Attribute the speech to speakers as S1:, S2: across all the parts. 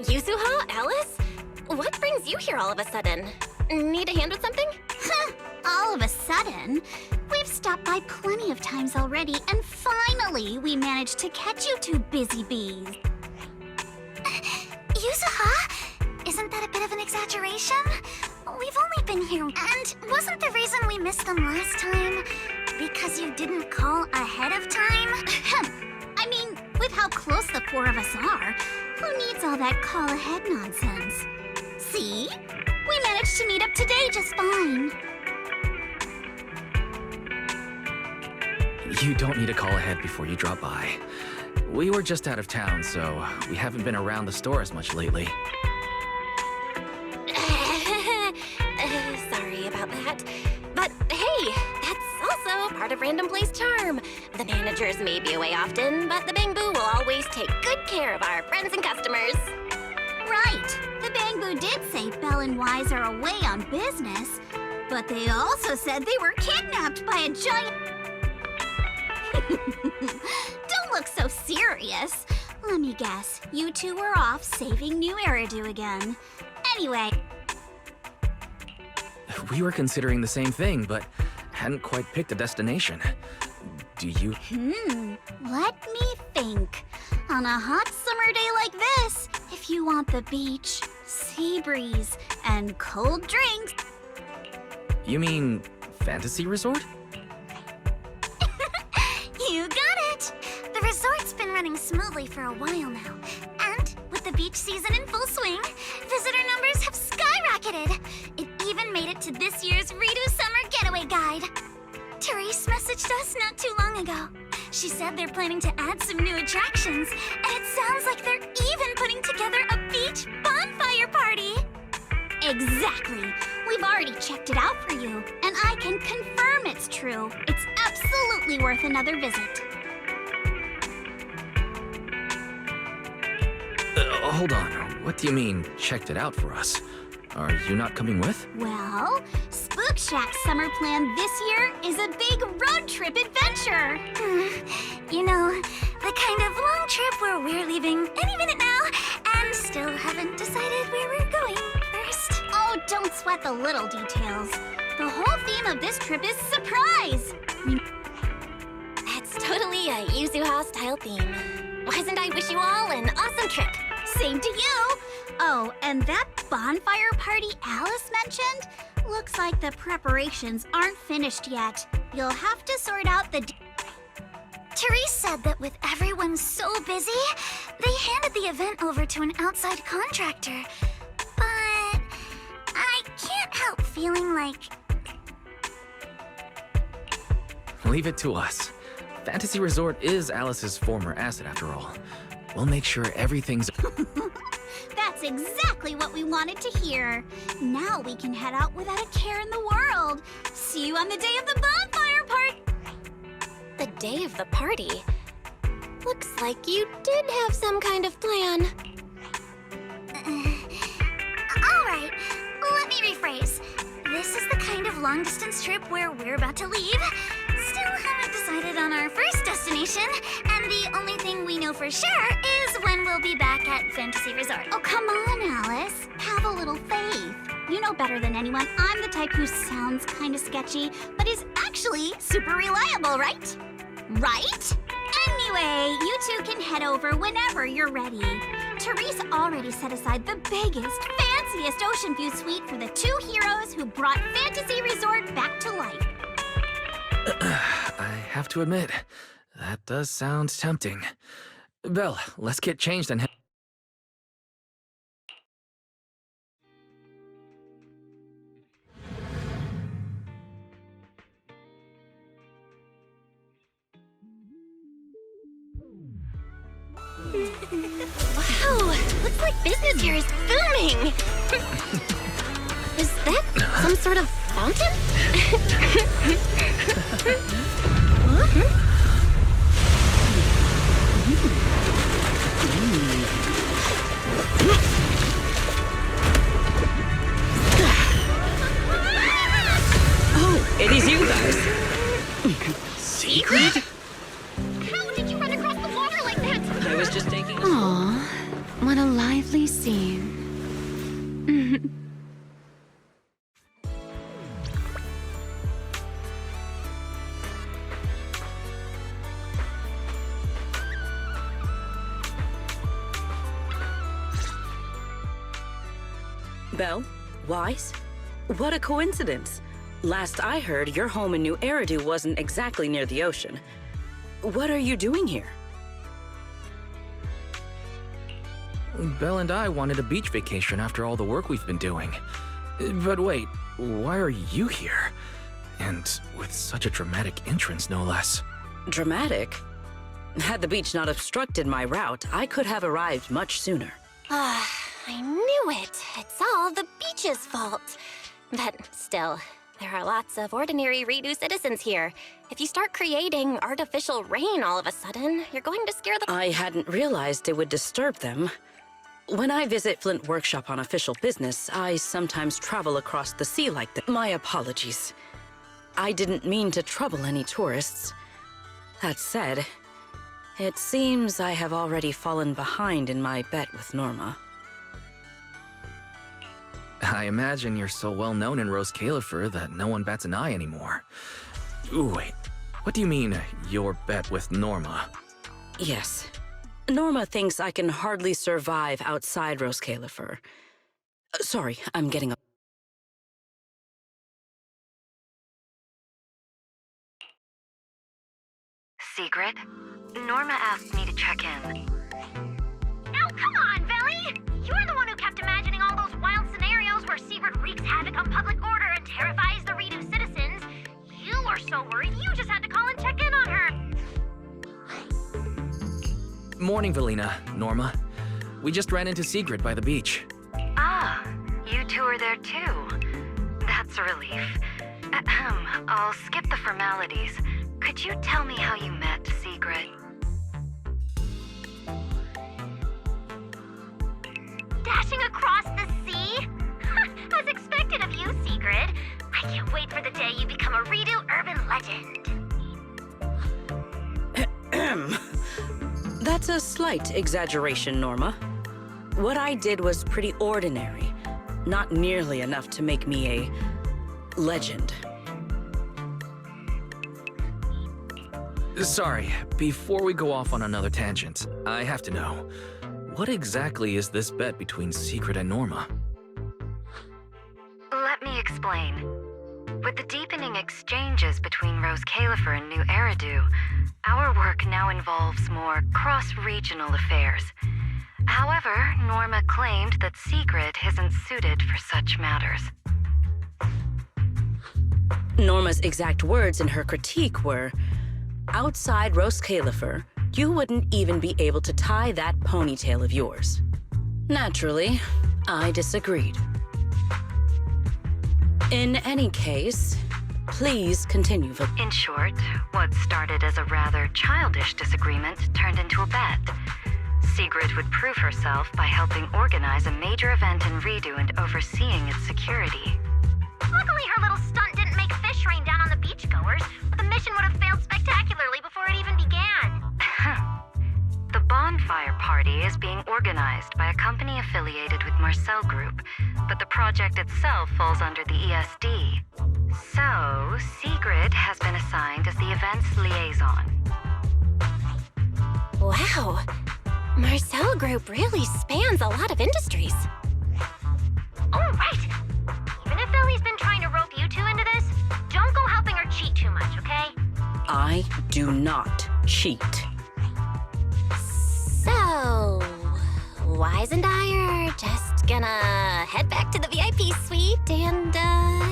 S1: Yuzuha? Alice? What brings you here all of a sudden? Need a hand with something?
S2: All of a sudden? We've stopped by plenty of times already, and finally we managed to catch you two busy bees. Yuzuha? Isn't that a bit of an exaggeration? We've only been here, and wasn't the reason we missed them last time because you didn't call ahead of time? I mean, with how close the four of us are, who needs all that call-ahead nonsense? See? We managed to meet up today just fine.
S3: You don't need to call ahead before you drop by. We were just out of town, so we haven't been around the store as much lately.
S1: Sorry about that. But hey, that's also part of Random Place charm. The managers may be away often, but the Bangbu will always take good care of our friends and customers.
S2: Right. The Bangbu did say Belle and Wise are away on business, but they also said they were kidnapped by a giant... Don't look so serious. Let me guess, you two were off saving New Eridu again. Anyway...
S3: We were considering the same thing, but hadn't quite picked a destination. Do you...
S2: Let me think. On a hot summer day like this, if you want the beach, sea breeze, and cold drinks...
S3: You mean Fantasy Resort?
S2: You got it! The resort's been running smoothly for a while now. And with the beach season in full swing, visitor numbers have skyrocketed. It even made it to this year's Redo Summer Getaway Guide. Therese messaged us not too long ago. She said they're planning to add some new attractions, and it sounds like they're even putting together a beach bonfire party. Exactly. We've already checked it out for you, and I can confirm it's true. It's absolutely worth another visit.
S3: Hold on. What do you mean, checked it out for us? Are you not coming with?
S2: Well, Spook Shack's summer plan this year is a big road trip adventure. You know, the kind of long trip where we're leaving any minute now and still haven't decided where we're going first. Oh, don't sweat the little details. The whole theme of this trip is surprise.
S1: That's totally a Yuzuha-style theme. Wasn't I wish you all an awesome trip?
S2: Same to you. Oh, and that bonfire party Alice mentioned? Looks like the preparations aren't finished yet. You'll have to sort out the... Therese said that with everyone so busy, they handed the event over to an outside contractor. But I can't help feeling like...
S3: Leave it to us. Fantasy Resort is Alice's former asset, after all. We'll make sure everything's...
S2: That's exactly what we wanted to hear. Now we can head out without a care in the world. See you on the day of the bonfire party.
S1: The day of the party? Looks like you did have some kind of plan.
S2: All right, let me rephrase. This is the kind of long-distance trip where we're about to leave. Still haven't decided on our first destination, and the only thing we know for sure is when we'll be back at Fantasy Resort. Oh, come on, Alice. Have a little faith. You know better than anyone I'm the type who sounds kind of sketchy, but is actually super reliable, right? Right? Anyway, you two can head over whenever you're ready. Therese already set aside the biggest, fanciest ocean view suite for the two heroes who brought Fantasy Resort back to life.
S3: I have to admit, that does sound tempting. Belle, let's get changed and head...
S1: Wow, looks like business here is booming. Is that some sort of fountain?
S4: Oh, it is you guys.
S3: Secret?
S1: How did you run across the water like that?
S4: I was just taking a...
S5: Aw, what a lively scene.
S4: Belle? Wise? What a coincidence. Last I heard, your home in New Eridu wasn't exactly near the ocean. What are you doing here?
S3: Belle and I wanted a beach vacation after all the work we've been doing. But wait, why are you here? And with such a dramatic entrance, no less.
S4: Dramatic? Had the beach not obstructed my route, I could have arrived much sooner.
S1: I knew it. It's all the beach's fault. But still, there are lots of ordinary Redo citizens here. If you start creating artificial rain all of a sudden, you're going to scare the—
S4: I hadn't realized it would disturb them. When I visit Flint Workshop on official business, I sometimes travel across the sea like that. My apologies. I didn't mean to trouble any tourists. That said, it seems I have already fallen behind in my bet with Norma.
S3: I imagine you're so well known in Rose Califer that no one bats an eye anymore. Ooh, wait, what do you mean, your bet with Norma?
S4: Yes. Norma thinks I can hardly survive outside Rose Califer. Sorry, I'm getting a...
S6: Secret? Norma asked me to check in.
S2: Now, come on, Belly! You're the one who kept imagining all those wild scenarios where Secret wreaks havoc on public order and terrifies the Redo citizens. You were so worried you just had to call and check in on her.
S3: Morning, Velina, Norma. We just ran into Sigrid by the beach.
S6: Ah, you two are there too. That's a relief. Ahem, I'll skip the formalities. Could you tell me how you met Sigrid?
S2: Dashing across the sea? As expected of you, Sigrid. I can't wait for the day you become a Redo urban legend.
S4: That's a slight exaggeration, Norma. What I did was pretty ordinary. Not nearly enough to make me a legend.
S3: Sorry, before we go off on another tangent, I have to know, what exactly is this bet between Secret and Norma?
S6: Let me explain. With the deepening exchanges between Rose Califer and New Eridu, our work now involves more cross-regional affairs. However, Norma claimed that Secret isn't suited for such matters.
S4: Norma's exact words in her critique were, outside Rose Califer, you wouldn't even be able to tie that ponytail of yours. Naturally, I disagreed. In any case, please continue.
S6: In short, what started as a rather childish disagreement turned into a bet. Sigrid would prove herself by helping organize a major event in Redo and overseeing its security.
S2: Luckily, her little stunt didn't make fish rain down on the beachgoers, but the mission would have failed spectacularly before it even began.
S6: The bonfire party is being organized by a company affiliated with Marcel Group, but the project itself falls under the ESD. So, Sigrid has been assigned as the event's liaison.
S1: Wow. Marcel Group really spans a lot of industries.
S2: Oh, right! Even if Ellie's been trying to rope you two into this, don't go helping her cheat too much, okay?
S4: I do not cheat.
S1: So, Wise and I are just gonna head back to the VIP suite and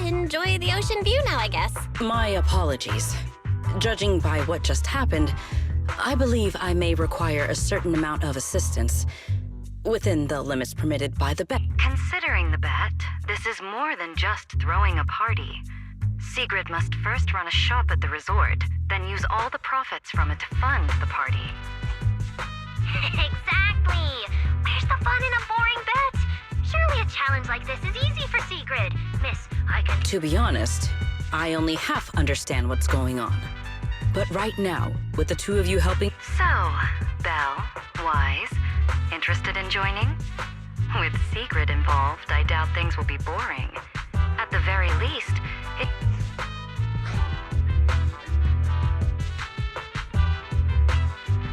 S1: enjoy the ocean view now, I guess.
S4: My apologies. Judging by what just happened, I believe I may require a certain amount of assistance within the limits permitted by the bet.
S6: Considering the bet, this is more than just throwing a party. Sigrid must first run a shop at the resort, then use all the profits from it to fund the party.
S2: Exactly! Where's the fun in a boring bet? Surely a challenge like this is easy for Sigrid. Miss, I can...
S4: To be honest, I only half understand what's going on. But right now, with the two of you helping...
S6: So, Belle, Wise, interested in joining? With Sigrid involved, I doubt things will be boring. At the very least, it...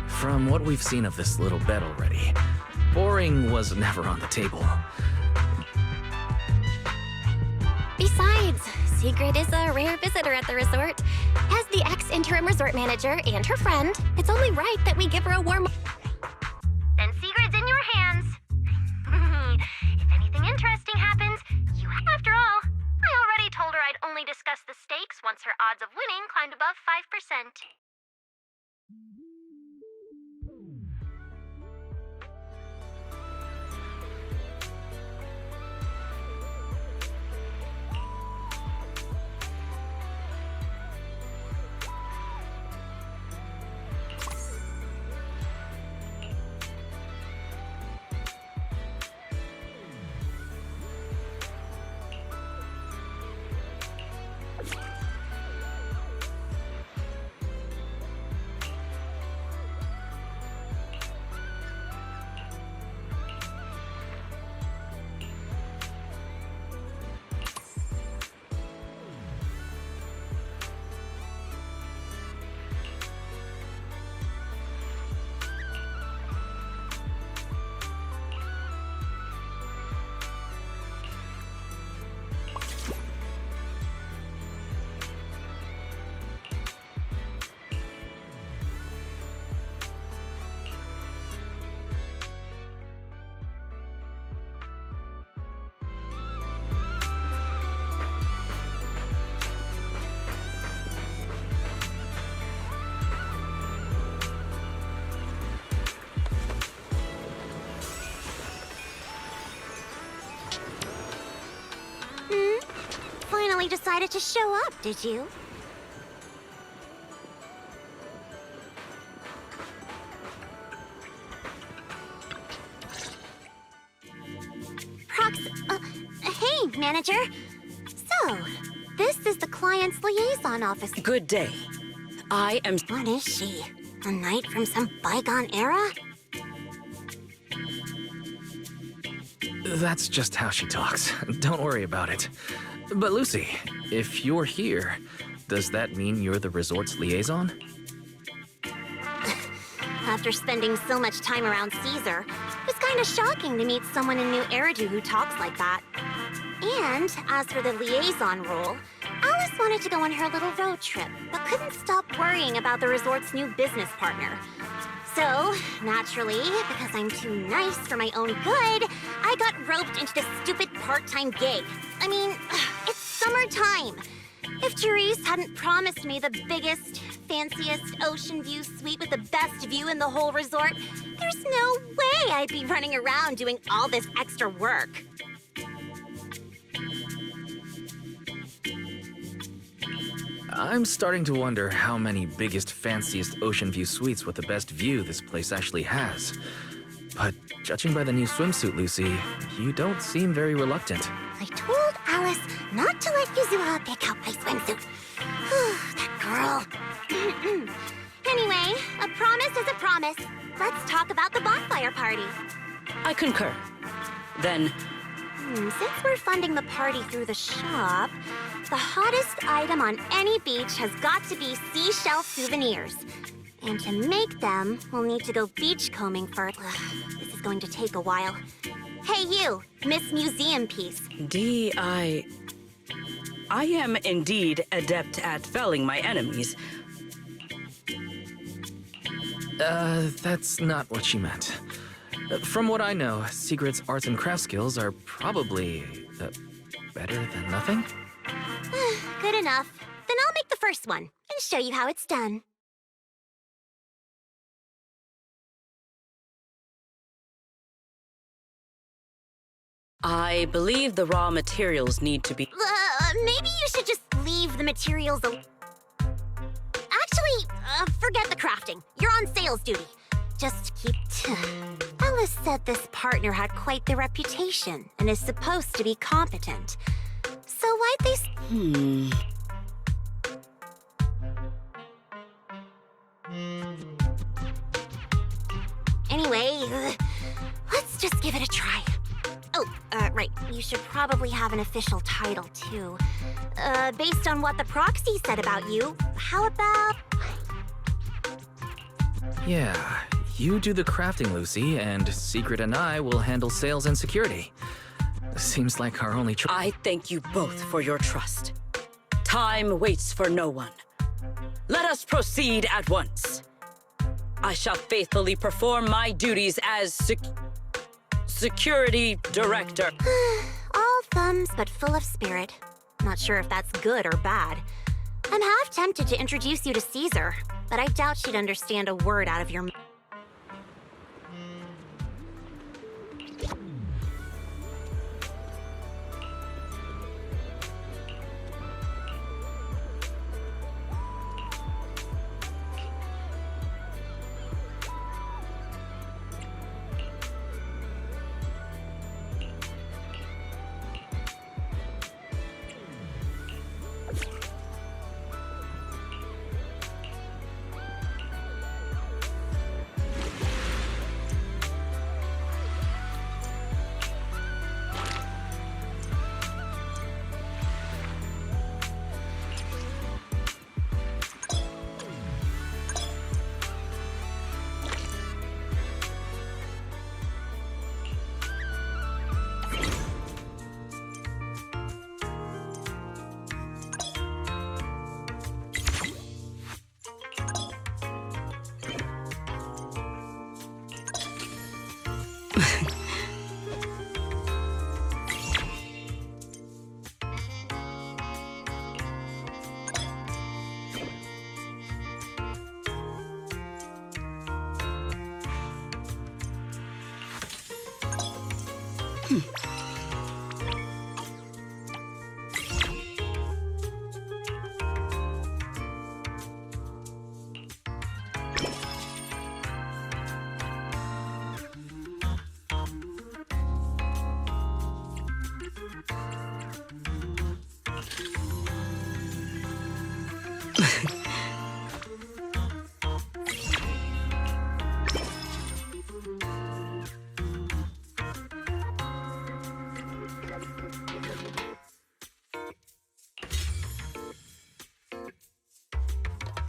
S3: From what we've seen of this little bet already, boring was never on the table.
S1: Besides, Sigrid is a rare visitor at the resort. As the ex-interim resort manager and her friend, it's only right that we give her a warm...
S2: Then Sigrid's in your hands. If anything interesting happens, you... After all, I already told her I'd only discuss the stakes once her odds of winning climbed above 5%. Finally decided to show up, did you? Hey, manager. So, this is the client's liaison office.
S4: Good day. I am...
S2: What is she? A knight from some bygone era?
S3: That's just how she talks. Don't worry about it. But Lucy, if you're here, does that mean you're the resort's liaison?
S2: After spending so much time around Caesar, it's kind of shocking to meet someone in New Eridu who talks like that. And as for the liaison role, Alice wanted to go on her little road trip, but couldn't stop worrying about the resort's new business partner. So, naturally, because I'm too nice for my own good, I got roped into this stupid part-time gig. I mean, it's summertime. If Therese hadn't promised me the biggest, fanciest ocean view suite with the best view in the whole resort, there's no way I'd be running around doing all this extra work.
S3: I'm starting to wonder how many biggest, fanciest ocean view suites with the best view this place actually has. But judging by the new swimsuit, Lucy, you don't seem very reluctant.
S2: I told Alice not to let Yuzua pick out my swimsuit. That girl. Anyway, a promise is a promise. Let's talk about the bonfire party.
S4: I concur. Then,
S2: Since we're funding the party through the shop, the hottest item on any beach has got to be seashell souvenirs. And to make them, we'll need to go beachcombing first. This is going to take a while. Hey you, Miss Museum Piece.
S4: I am indeed adept at felling my enemies.
S3: That's not what she meant. From what I know, Sigrid's arts and craft skills are probably, better than nothing?
S2: Good enough. Then I'll make the first one and show you how it's done.
S4: I believe the raw materials need to be...
S2: Maybe you should just leave the materials Actually, forget the crafting. You're on sales duty. Just keep... Alice said this partner had quite the reputation and is supposed to be competent. So why'd they... Anyway, let's just give it a try. Oh, right. You should probably have an official title, too. Based on what the proxy said about you, how about...
S3: Yeah, you do the crafting, Lucy, and Secret and I will handle sales and security. Seems like our only choice.
S4: I thank you both for your trust. Time waits for no one. Let us proceed at once. I shall faithfully perform my duties as security director.
S2: All thumbs, but full of spirit. Not sure if that's good or bad. I'm half tempted to introduce you to Caesar, but I doubt she'd understand a word out of your...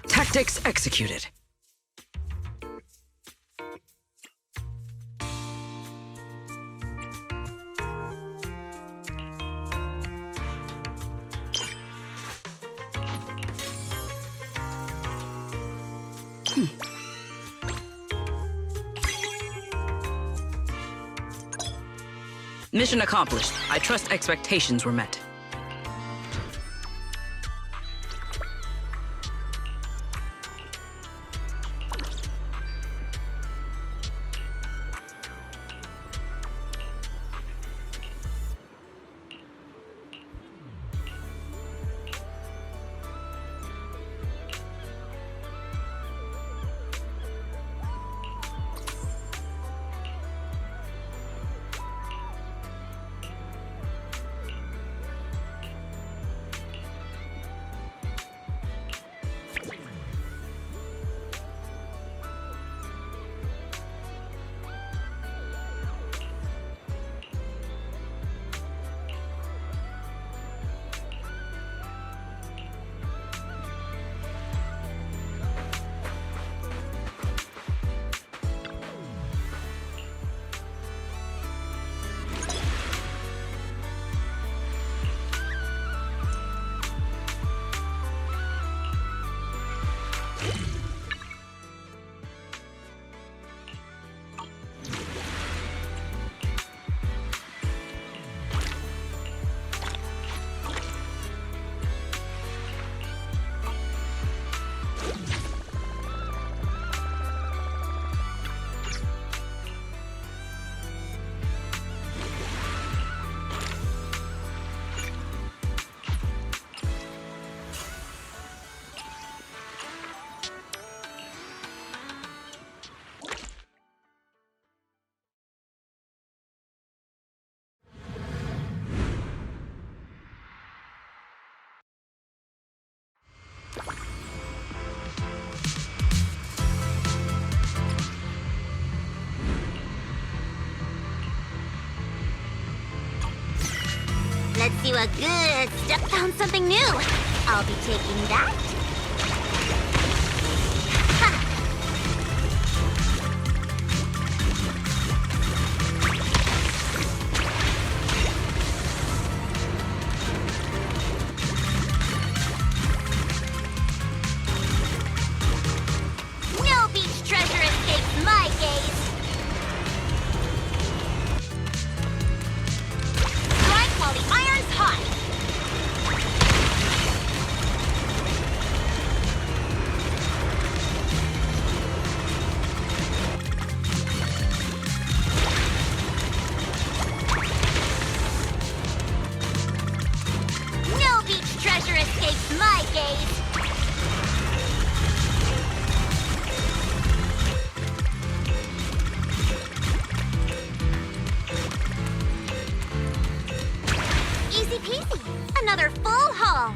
S4: Tactics executed. Mission accomplished. I trust expectations were met.
S2: makes you a good step.
S1: Found something new.
S2: I'll be taking that. No beach treasure escapes my gaze.
S1: Strike while the iron's hot.
S2: No beach treasure escapes my gaze. Easy peasy. Another full haul.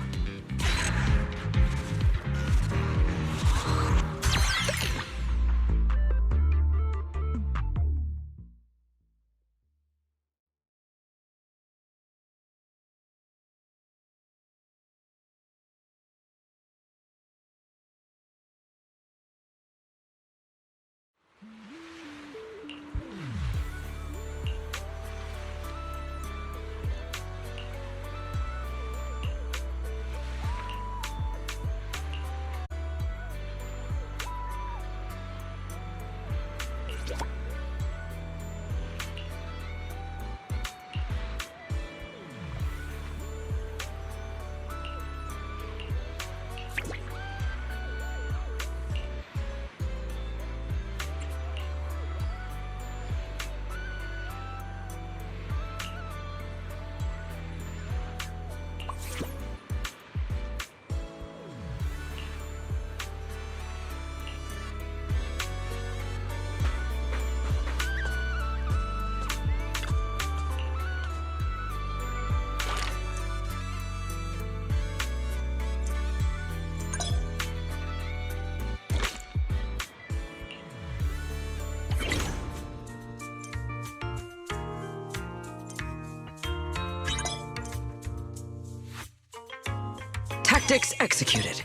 S4: Tactics executed.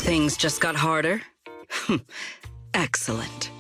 S4: Things just got harder? Excellent.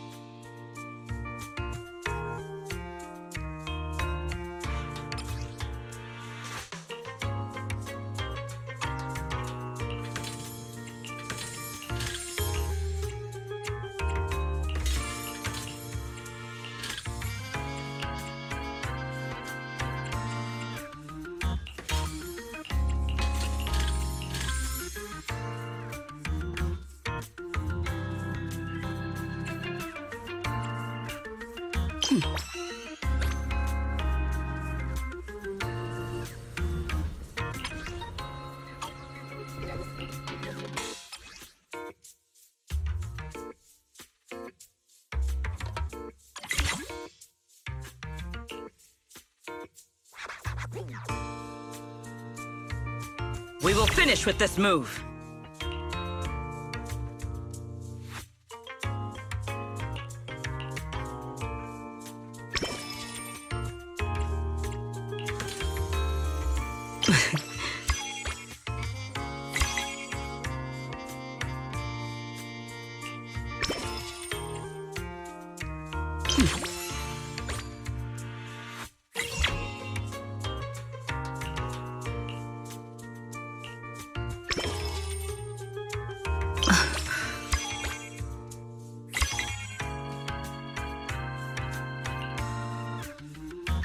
S4: We will finish with this move.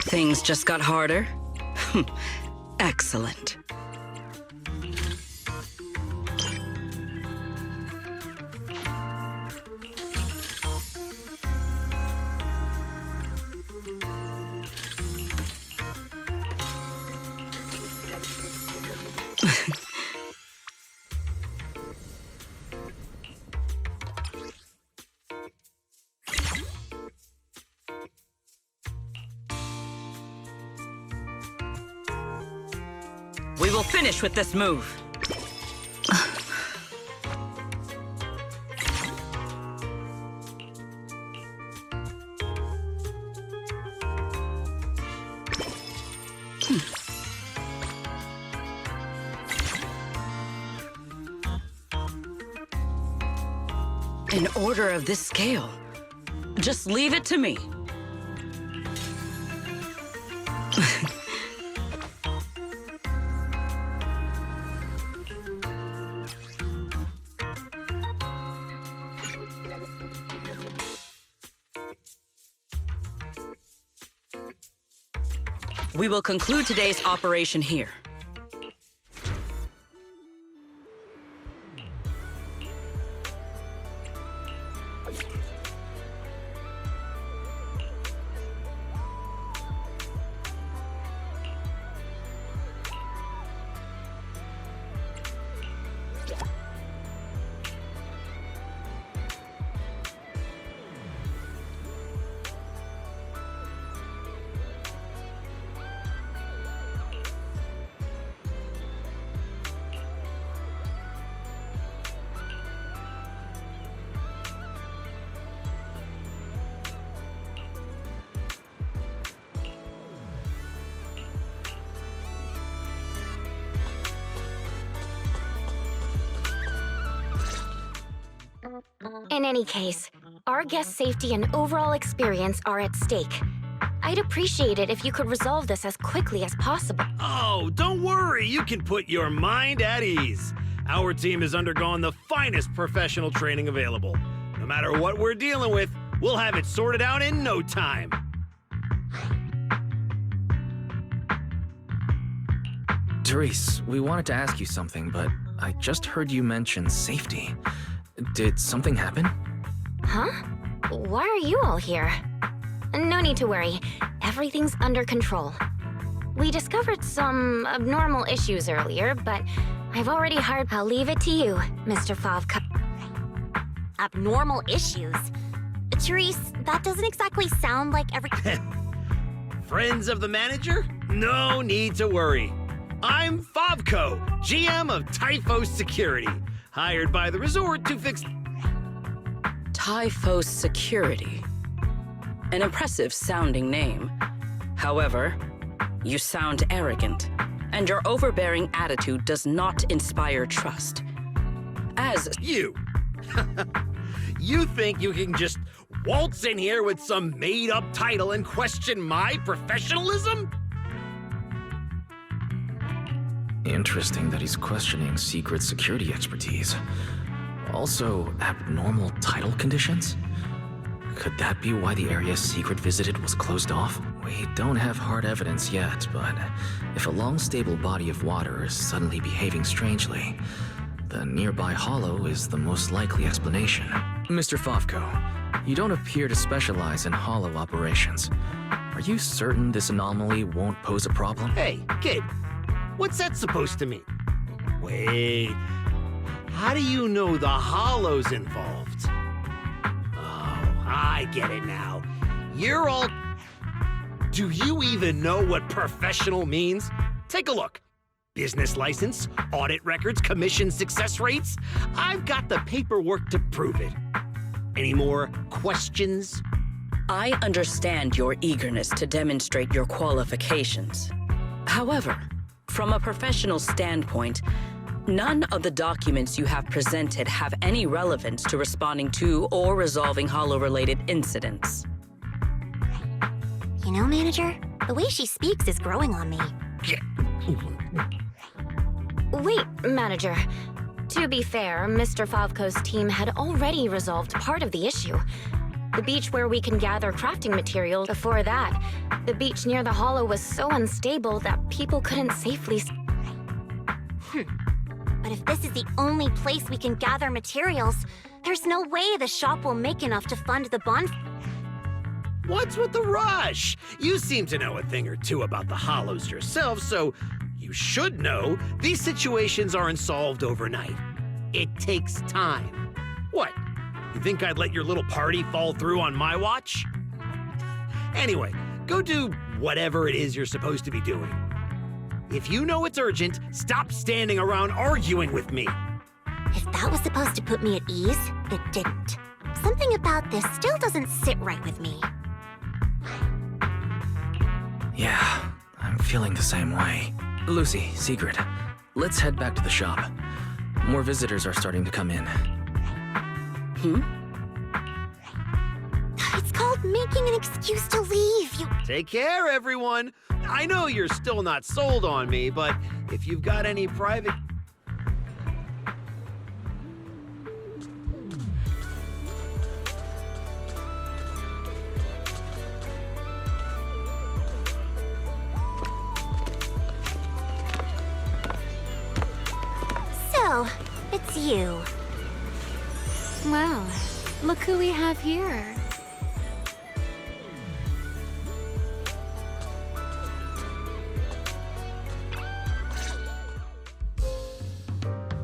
S4: Things just got harder? Excellent. We will finish with this move. An order of this scale. Just leave it to me. We will conclude today's operation here.
S1: In any case, our guest safety and overall experience are at stake. I'd appreciate it if you could resolve this as quickly as possible.
S7: Oh, don't worry. You can put your mind at ease. Our team has undergone the finest professional training available. No matter what we're dealing with, we'll have it sorted out in no time.
S3: Therese, we wanted to ask you something, but I just heard you mention safety. Did something happen?
S1: Huh? Why are you all here? No need to worry. Everything's under control. We discovered some abnormal issues earlier, but I've already hired... I'll leave it to you, Mr. Favka.
S2: Abnormal issues? Therese, that doesn't exactly sound like every...
S7: Friends of the manager? No need to worry. I'm Favko, GM of Typhos Security, hired by the resort to fix...
S4: Typhos Security. An impressive sounding name. However, you sound arrogant, and your overbearing attitude does not inspire trust. As
S7: You! You think you can just waltz in here with some made-up title and question my professionalism?
S3: Interesting that he's questioning secret security expertise. Also, abnormal title conditions? Could that be why the area Secret visited was closed off? We don't have hard evidence yet, but if a long stable body of water is suddenly behaving strangely, the nearby hollow is the most likely explanation. Mr. Favko, you don't appear to specialize in hollow operations. Are you certain this anomaly won't pose a problem?
S7: Hey, kid, what's that supposed to mean? Wait, how do you know the hollow's involved? Oh, I get it now. You're all... Do you even know what professional means? Take a look. Business license, audit records, commission success rates. I've got the paperwork to prove it. Any more questions?
S4: I understand your eagerness to demonstrate your qualifications. However, from a professional standpoint, none of the documents you have presented have any relevance to responding to or resolving hollow-related incidents.
S2: You know, manager, the way she speaks is growing on me.
S1: Wait, manager. To be fair, Mr. Favko's team had already resolved part of the issue. The beach where we can gather crafting materials. Before that, the beach near the hollow was so unstable that people couldn't safely...
S2: But if this is the only place we can gather materials, there's no way the shop will make enough to fund the bonfire.
S7: What's with the rush? You seem to know a thing or two about the hollows yourself, so you should know these situations aren't solved overnight. It takes time. What? You think I'd let your little party fall through on my watch? Anyway, go do whatever it is you're supposed to be doing. If you know it's urgent, stop standing around arguing with me.
S2: If that was supposed to put me at ease, it didn't. Something about this still doesn't sit right with me.
S3: Yeah, I'm feeling the same way. Lucy, Sigrid, let's head back to the shop. More visitors are starting to come in.
S2: It's called making an excuse to leave.
S7: Take care, everyone. I know you're still not sold on me, but if you've got any private...
S2: So, it's you.
S5: Well, look who we have here.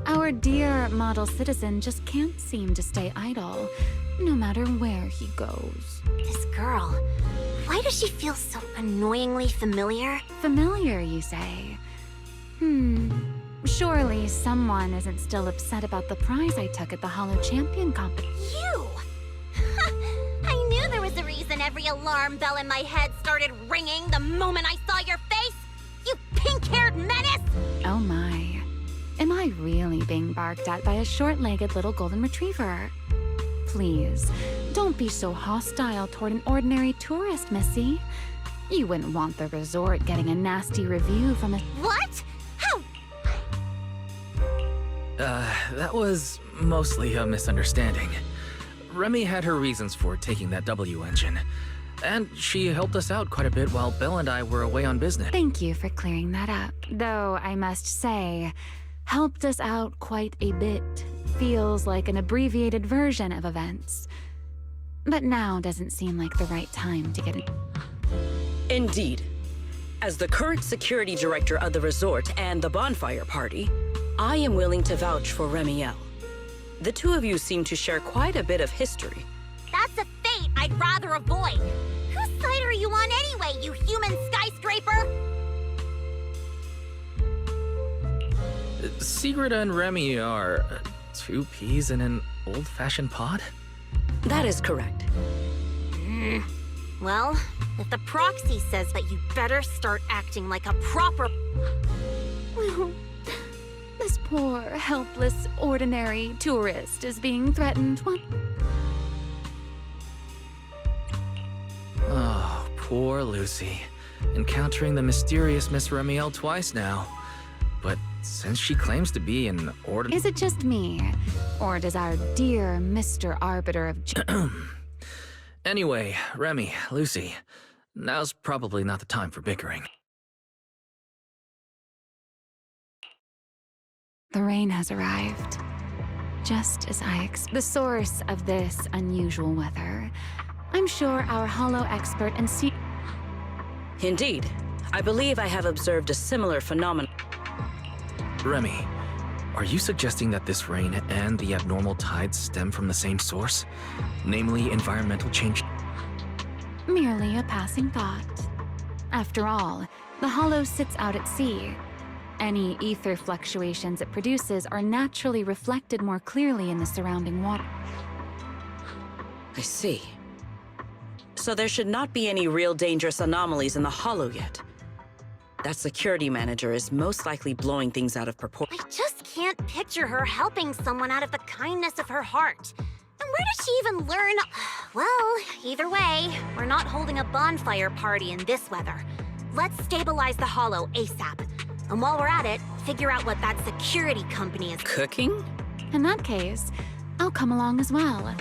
S5: Our dear model citizen just can't seem to stay idle, no matter where he goes.
S2: This girl, why does she feel so annoyingly familiar?
S5: Familiar, you say? Surely someone isn't still upset about the prize I took at the Hollow Champion competition.
S2: You! I knew there was a reason every alarm bell in my head started ringing the moment I saw your face! You pink-haired menace!
S5: Oh my. Am I really being barked at by a short-legged little golden retriever? Please, don't be so hostile toward an ordinary tourist, Missy. You wouldn't want the resort getting a nasty review from a...
S2: What? How?
S3: That was mostly a misunderstanding. Remy had her reasons for taking that W engine, and she helped us out quite a bit while Belle and I were away on business.
S5: Thank you for clearing that up. Though, I must say, helped us out quite a bit feels like an abbreviated version of events. But now doesn't seem like the right time to get in.
S4: Indeed. As the current security director of the resort and the bonfire party, I am willing to vouch for Remiel. The two of you seem to share quite a bit of history.
S2: That's a fate I'd rather avoid. Whose side are you on anyway, you human skyscraper?
S3: Sigrid and Remy are two peas in an old-fashioned pod?
S4: That is correct.
S2: Well, if the proxy says that, you better start acting like a proper...
S5: This poor, helpless, ordinary tourist is being threatened.
S3: Oh, poor Lucy. Encountering the mysterious Miss Remiel twice now. But since she claims to be an
S5: Is it just me? Or does our dear Mr. Arbiter of...
S3: Anyway, Remy, Lucy, now's probably not the time for bickering.
S5: The rain has arrived. Just as I expected. The source of this unusual weather. I'm sure our hollow expert and
S4: Indeed. I believe I have observed a similar phenomenon.
S3: Remy, are you suggesting that this rain and the abnormal tides stem from the same source? Namely, environmental change?
S5: Merely a passing thought. After all, the hollow sits out at sea. Any ether fluctuations it produces are naturally reflected more clearly in the surrounding water.
S4: I see. So there should not be any real dangerous anomalies in the hollow yet. That security manager is most likely blowing things out of proportion.
S2: I just can't picture her helping someone out of the kindness of her heart. And where did she even learn? Well, either way, we're not holding a bonfire party in this weather. Let's stabilize the hollow ASAP. And while we're at it, figure out what that security company is.
S4: Cooking?
S5: In that case, I'll come along as well.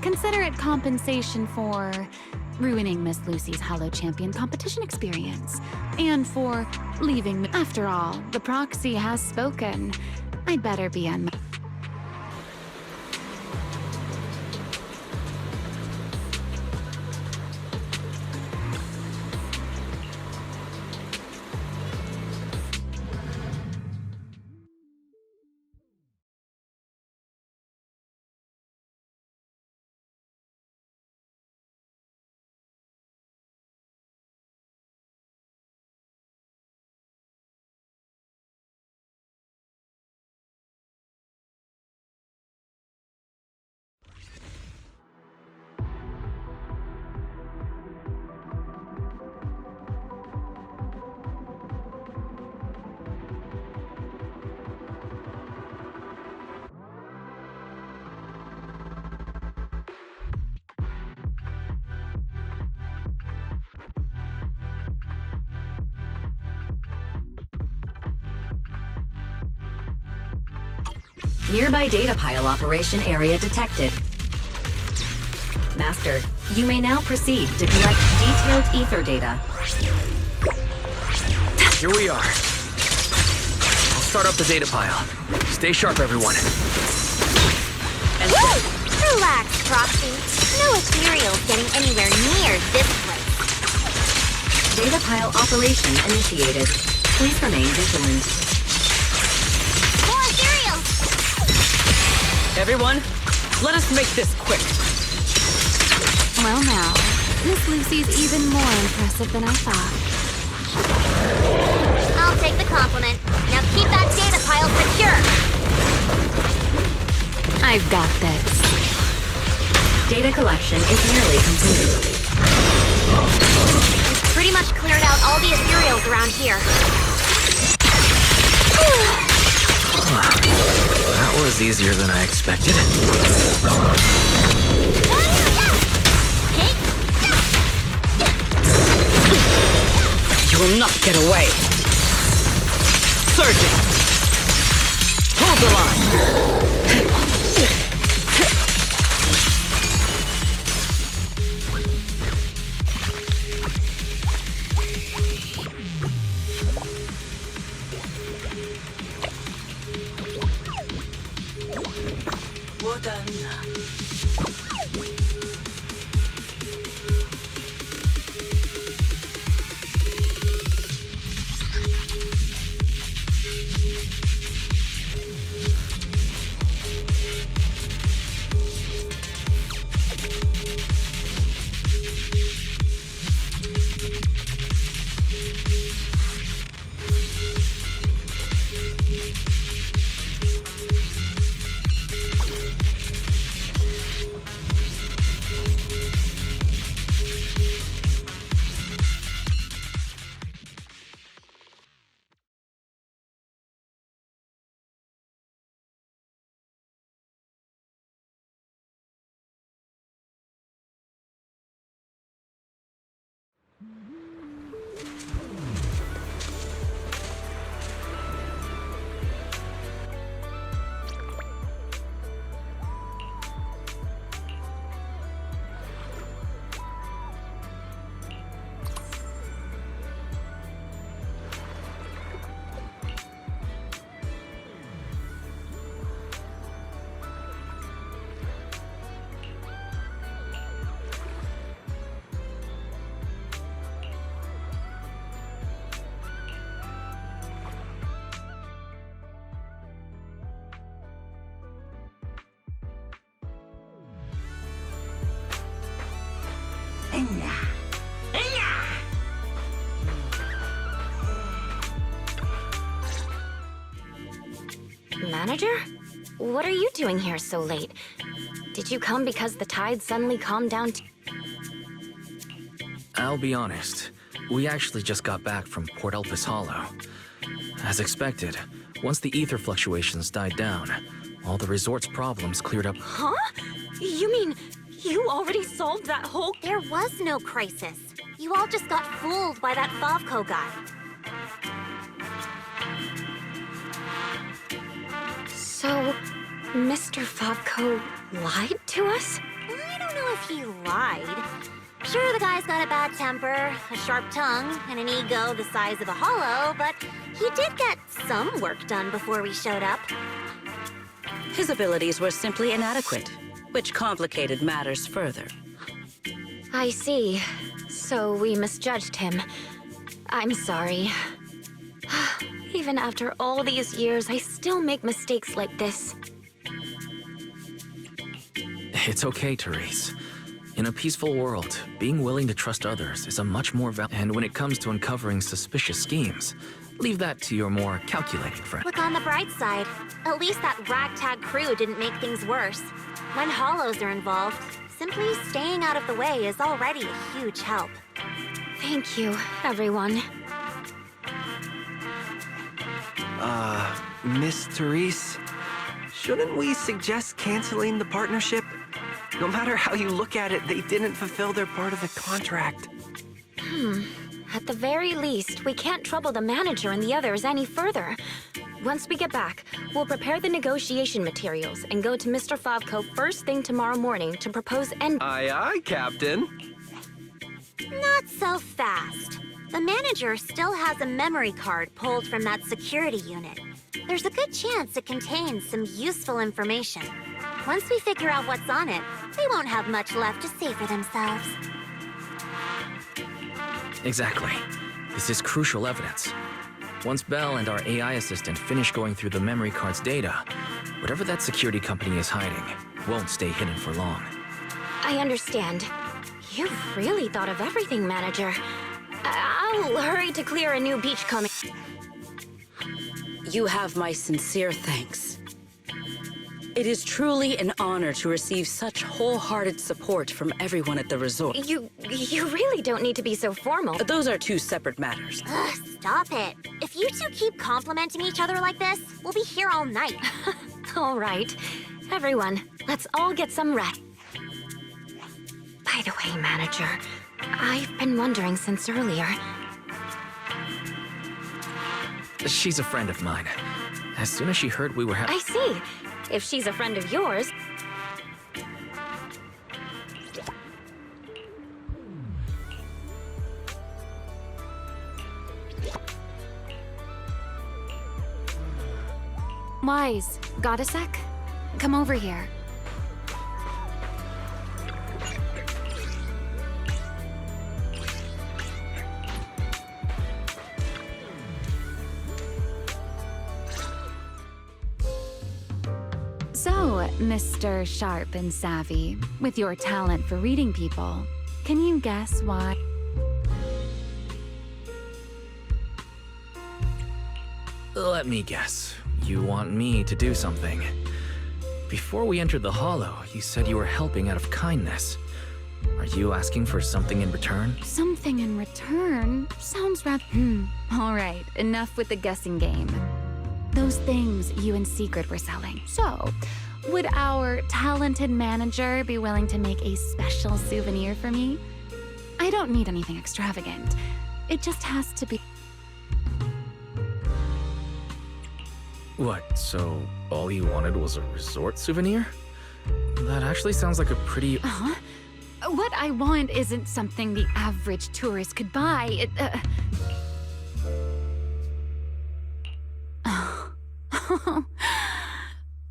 S5: Consider it compensation for ruining Miss Lucy's Hollow Champion competition experience. And for leaving. After all, the proxy has spoken. I'd better be on my...
S8: Nearby data pile operation area detected. Master, you may now proceed to collect detailed ether data.
S3: Here we are. I'll start up the data pile. Stay sharp, everyone.
S2: Relax, Proxy. No ethereals getting anywhere near this place.
S8: Data pile operation initiated. Please remain vigilant.
S2: More ethereals!
S4: Everyone, let us make this quick.
S5: Well now, Miss Lucy's even more impressive than I thought.
S2: I'll take the compliment. Now keep that data pile secure.
S5: I've got this.
S8: Data collection is nearly complete.
S2: We've pretty much cleared out all the ethereals around here.
S3: That was easier than I expected.
S4: You will not get away. Surging. Hold the line.
S1: Manager? What are you doing here so late? Did you come because the tide suddenly calmed down?
S3: I'll be honest. We actually just got back from Port Elpis Hollow. As expected, once the ether fluctuations died down, all the resort's problems cleared up.
S1: Huh? You mean you already solved that whole...
S2: There was no crisis. You all just got fooled by that Favco guy.
S1: So, Mr. Favco lied to us?
S2: I don't know if he lied. Sure, the guy's got a bad temper, a sharp tongue, and an ego the size of a hollow, but he did get some work done before we showed up.
S4: His abilities were simply inadequate, which complicated matters further.
S1: I see. So we misjudged him. I'm sorry. Even after all these years, I still make mistakes like this.
S3: It's okay, Therese. In a peaceful world, being willing to trust others is a much more and when it comes to uncovering suspicious schemes, leave that to your more calculating friend.
S2: Look on the bright side. At least that ragtag crew didn't make things worse. When hollows are involved, simply staying out of the way is already a huge help.
S1: Thank you, everyone.
S9: Miss Therese, shouldn't we suggest canceling the partnership? No matter how you look at it, they didn't fulfill their part of the contract.
S1: At the very least, we can't trouble the manager and the others any further. Once we get back, we'll prepare the negotiation materials and go to Mr. Favko first thing tomorrow morning to propose end-
S9: Aye, aye, Captain.
S2: Not so fast. The manager still has a memory card pulled from that security unit. There's a good chance it contains some useful information. Once we figure out what's on it, they won't have much left to say for themselves.
S3: Exactly. This is crucial evidence. Once Belle and our AI assistant finish going through the memory card's data, whatever that security company is hiding won't stay hidden for long.
S1: I understand. You've really thought of everything, Manager. I'll hurry to clear a new beach coming.
S4: You have my sincere thanks. It is truly an honor to receive such wholehearted support from everyone at the resort.
S1: You really don't need to be so formal.
S4: Those are two separate matters.
S2: Ugh, stop it. If you two keep complimenting each other like this, we'll be here all night.
S1: All right. Everyone, let's all get some rest. By the way, Manager, I've been wondering since earlier.
S3: She's a friend of mine. As soon as she heard we were
S1: I see. If she's a friend of yours...
S5: Wise, got a sec? Come over here. So, Mr. Sharp and Savvy, with your talent for reading people, can you guess why?
S3: Let me guess. You want me to do something. Before we entered the Hollow, you said you were helping out of kindness. Are you asking for something in return?
S5: Something in return? Sounds rather... All right, enough with the guessing game. Those things you in secret were selling. So, would our talented manager be willing to make a special souvenir for me? I don't need anything extravagant. It just has to be...
S3: What, so all you wanted was a resort souvenir? That actually sounds like a pretty...
S5: Huh? What I want isn't something the average tourist could buy.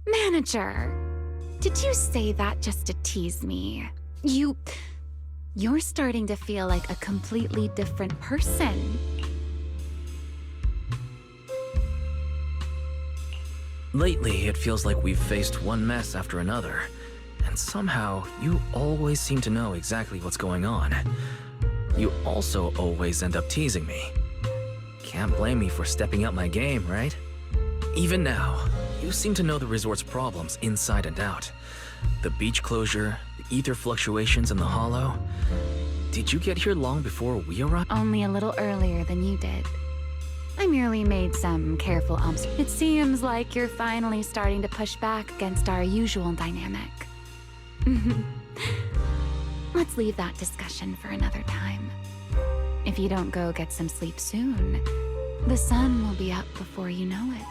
S5: Manager, did you say that just to tease me? You're starting to feel like a completely different person.
S3: Lately, it feels like we've faced one mess after another. And somehow, you always seem to know exactly what's going on. You also always end up teasing me. Can't blame me for stepping up my game, right? Even now, you seem to know the resort's problems inside and out. The beach closure, the ether fluctuations in the Hollow. Did you get here long before we arrived?
S5: Only a little earlier than you did. I merely made some careful observations. It seems like you're finally starting to push back against our usual dynamic. Let's leave that discussion for another time. If you don't go get some sleep soon, the sun will be up before you know it.